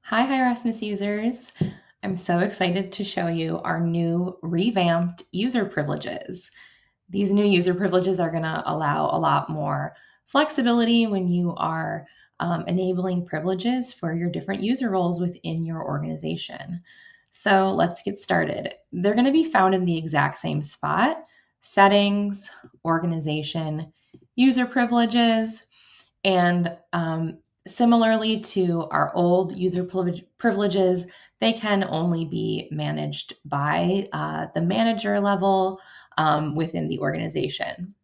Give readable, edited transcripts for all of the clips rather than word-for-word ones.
Hi, Erasmus users. I'm so excited to show you our new revamped user privileges. These new user privileges are going to allow a lot more flexibility when you are enabling privileges for your different user roles within your organization. So let's get started. They're going to be found in the exact same spot: settings, organization, user privileges, and similarly to our old user privileges, they can only be managed by the manager level within the organization.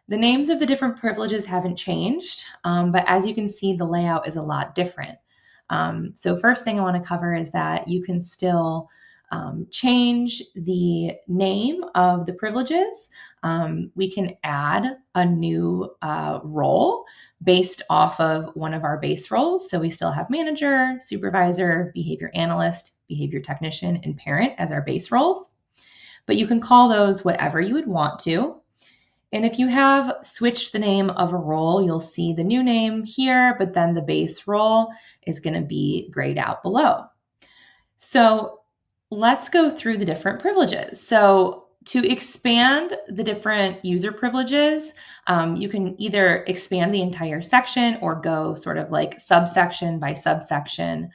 The names of the different privileges haven't changed, but as you can see, the layout is a lot different. So first thing I want to cover is that you can still change the name of the privileges. We can add a new role based off of one of our base roles. So we still have manager, supervisor, behavior analyst, behavior technician, and parent as our base roles. But you can call those whatever you would want to. And if you have switched the name of a role, you'll see the new name here, but then the base role is going to be grayed out below. So let's go through the different privileges. So to expand the different user privileges, you can either expand the entire section or go sort of like subsection by subsection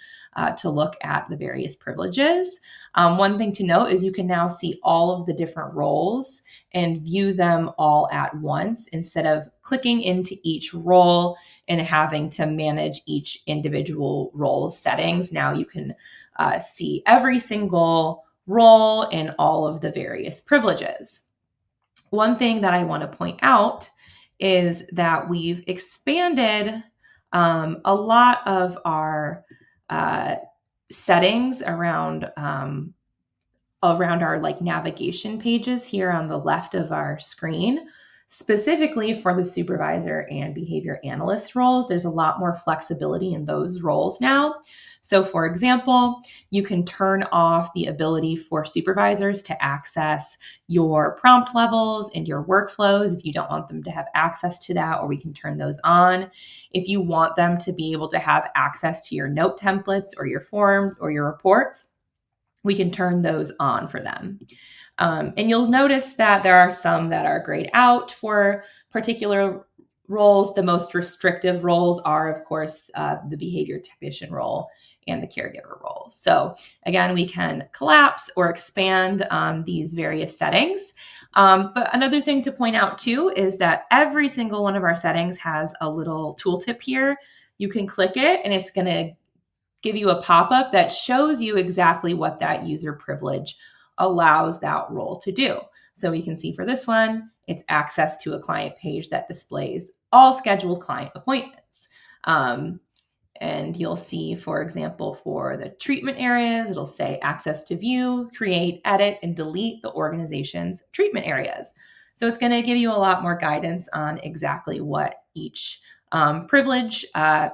to look at the various privileges. One thing to note is you can now see all of the different roles and view them all at once instead of clicking into each role and having to manage each individual role's settings. Now you can see every single role and all of the various privileges. One thing that I want to point out is that we've expanded a lot of our settings around our navigation pages here on the left of our screen. Specifically for the supervisor and behavior analyst roles, there's a lot more flexibility in those roles now. So for example, you can turn off the ability for supervisors to access your prompt levels and your workflows if you don't want them to have access to that, or we can turn those on. If you want them to be able to have access to your note templates or your forms or your reports, we can turn those on for them. And you'll notice that there are some that are grayed out for particular roles. The most restrictive roles are, of course, the behavior technician role and the caregiver role. So again, we can collapse or expand these various settings. But another thing to point out too is that every single one of our settings has a little tooltip here. You can click it and it's going to give you a pop-up that shows you exactly what that user privilege allows that role to do. So you can see for this one, it's access to a client page that displays all scheduled client appointments. And you'll see, for example, for the treatment areas, it'll say access to view, create, edit, and delete the organization's treatment areas. So it's going to give you a lot more guidance on exactly what each privilege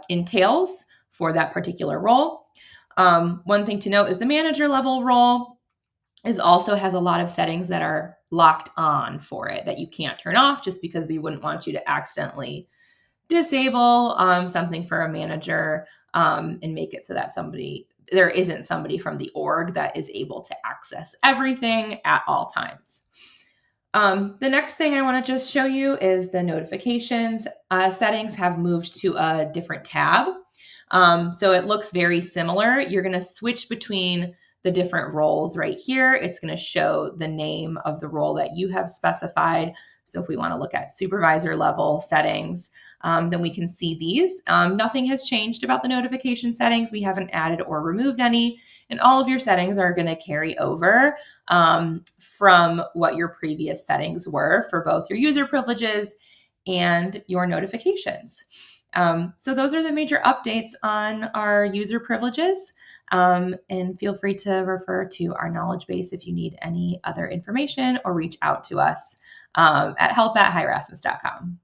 entails for that particular role. One thing to note is the manager level role also has a lot of settings that are locked on for it that you can't turn off, just because we wouldn't want you to accidentally disable something for a manager and make it so that there isn't somebody from the org that is able to access everything at all times. The next thing I want to just show you is the notifications. Settings have moved to a different tab. So it looks very similar. You're going to switch between the different roles right here. It's going to show the name of the role that you have specified. So if we want to look at supervisor level settings, then we can see these. Nothing has changed about the notification settings. We haven't added or removed any, and all of your settings are going to carry over from what your previous settings were for both your user privileges and your notifications. So those are the major updates on our user privileges. And feel free to refer to our knowledge base if you need any other information, or reach out to us at help@hirasmus.com.